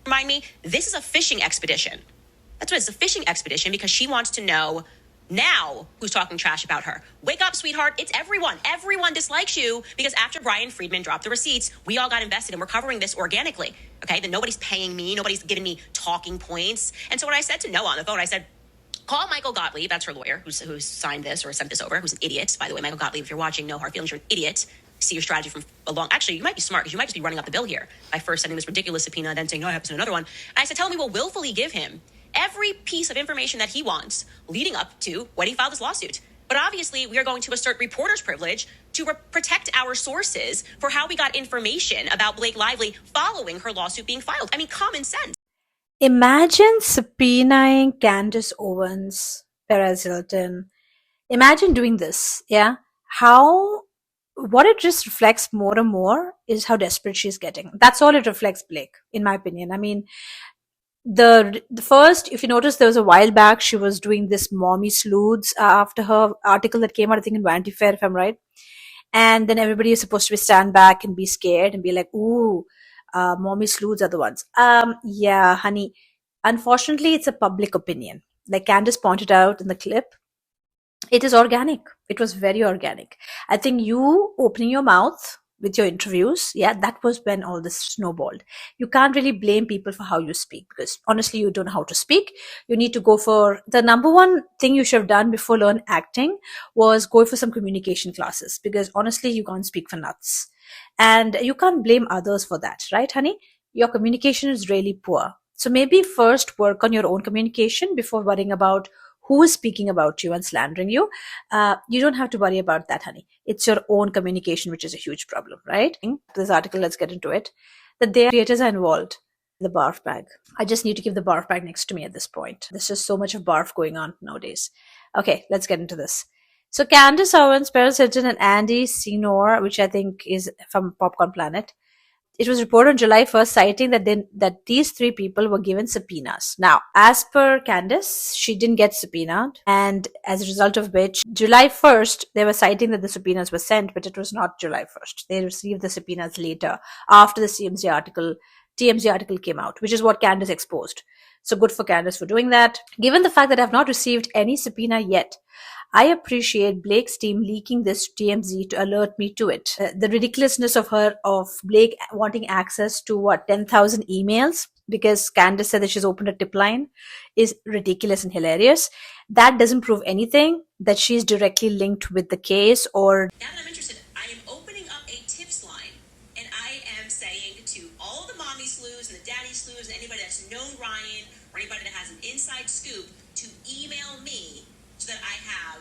Remind me, this is a fishing expedition. That's what it's a fishing expedition because she wants to know now who's talking trash about her. Wake up, sweetheart. It's everyone. Everyone dislikes you because after Brian Friedman dropped the receipts, we all got invested and we're covering this organically. Okay, then nobody's paying me. Nobody's giving me talking points. And so when I said to Noah on the phone, I said, call Michael Gottlieb, that's her lawyer, who's signed this or sent this over, who's an idiot. By the way, Michael Gottlieb, if you're watching, no hard feelings, you're an idiot. See your strategy from actually, you might be smart because you might just be running up the bill here by first sending this ridiculous subpoena and then saying, no, I have to send another one. And I said, tell me, we'll willfully give him every piece of information that he wants leading up to when he filed this lawsuit. But obviously, we are going to assert reporter's privilege to protect our sources for how we got information about Blake Lively following her lawsuit being filed. I mean, common sense. Imagine subpoenaing Candace Owens, Perez Hilton. Imagine doing this, yeah? What it just reflects more and more is how desperate she's getting. That's all it reflects, Blake, in my opinion. I mean, the first, if you notice, there was a while back, she was doing this mommy sleuths after her article that came out, I think in Vanity Fair, if I'm right. And then everybody is supposed to stand back and be scared and be like, ooh, mommy sleuths are the ones. Yeah, honey. Unfortunately, it's a public opinion. Like Candace pointed out in the clip, it is organic. It was very organic. I think you opening your mouth with your interviews, yeah, that was when all this snowballed. You can't really blame people for how you speak because honestly, you don't know how to speak. You need to go for the number one thing you should have done before learn acting was go for some communication classes because honestly, you can't speak for nuts. And you can't blame others for that, right, honey? Your communication is really poor. So maybe first work on your own communication before worrying about who is speaking about you and slandering you. You don't have to worry about that, honey. It's your own communication, which is a huge problem, right? This article, let's get into it. That their creators are involved in the barf bag. I just need to keep the barf bag next to me at this point. There's just so much of barf going on nowadays. Okay, let's get into this. So Candace Owens, Paris Hilton, and Andy Seymour, which I think is from Popcorn Planet, it was reported on July 1st, citing that these three people were given subpoenas. Now, as per Candace, she didn't get subpoenaed, and as a result of which, July 1st, they were citing that the subpoenas were sent, but it was not July 1st. They received the subpoenas later, after the TMZ article came out, which is what Candace exposed. So good for Candace for doing that. Given the fact that I have not received any subpoena yet, I appreciate Blake's team leaking this to TMZ to alert me to it. The ridiculousness of Blake wanting access to 10,000 emails because Candace said that she's opened a tip line is ridiculous and hilarious. That doesn't prove anything that she's directly linked with the case or. Now that I'm interested, I am opening up a tips line and I am saying to all the mommy sleuths and the daddy sleuths and anybody that's known Ryan or anybody that has an inside scoop to email me so that I have,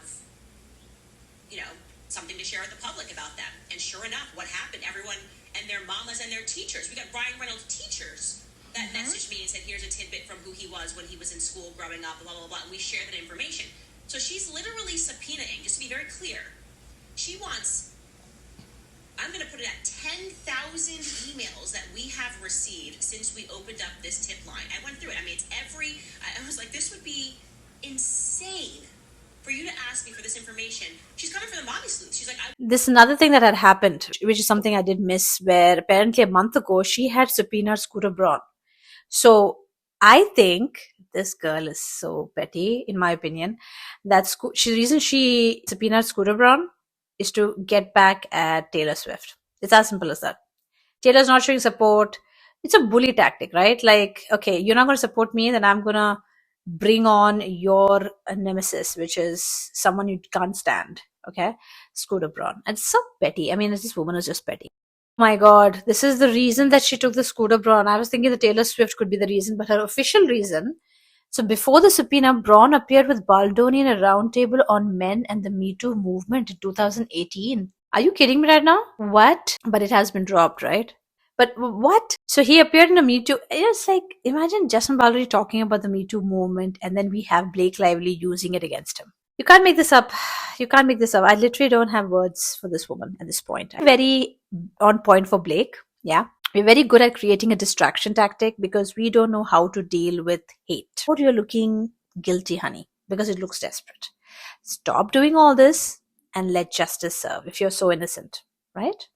something to share with the public about them. And sure enough, what happened? Everyone and their mamas and their teachers. We got Ryan Reynolds teachers that messaged me and said, here's a tidbit from who he was when he was in school growing up, blah, blah, blah, and we share that information. So she's literally subpoenaing, just to be very clear. She wants, I'm going to put it at 10,000 emails that we have received since we opened up this tip line. I went through it. I mean, I was like, this would be insane for you to ask me for this information. She's coming for the mommy sleuth. She's like, this is another thing that had happened, which is something I did miss, where apparently a month ago she had subpoenaed Scooter Braun. So I think this girl is so petty, in my opinion, that the reason she subpoenaed Scooter Braun is to get back at Taylor Swift. It's as simple as that. Taylor's not showing support. It's a bully tactic, right? Like, okay, you're not going to support me, then I'm going to bring on your nemesis, which is someone you can't stand. Okay, Scooter Braun. And it's so petty. I mean, this woman is just petty. Oh my God, this is the reason that she took the Scooter Braun. I was thinking the Taylor Swift could be the reason, but her official reason. So before the subpoena, Braun appeared with Baldoni in a roundtable on men and the Me Too movement in 2018. Are you kidding me right now? What? But it has been dropped, right? But what? So he appeared in a Me Too. It's like, imagine Justin Baldoni talking about the Me Too movement and then we have Blake Lively using it against him. You can't make this up. You can't make this up. I literally don't have words for this woman at this point. Very on point for Blake. Yeah. We're very good at creating a distraction tactic because we don't know how to deal with hate. Or you're looking guilty, honey, because it looks desperate. Stop doing all this and let justice serve if you're so innocent, right?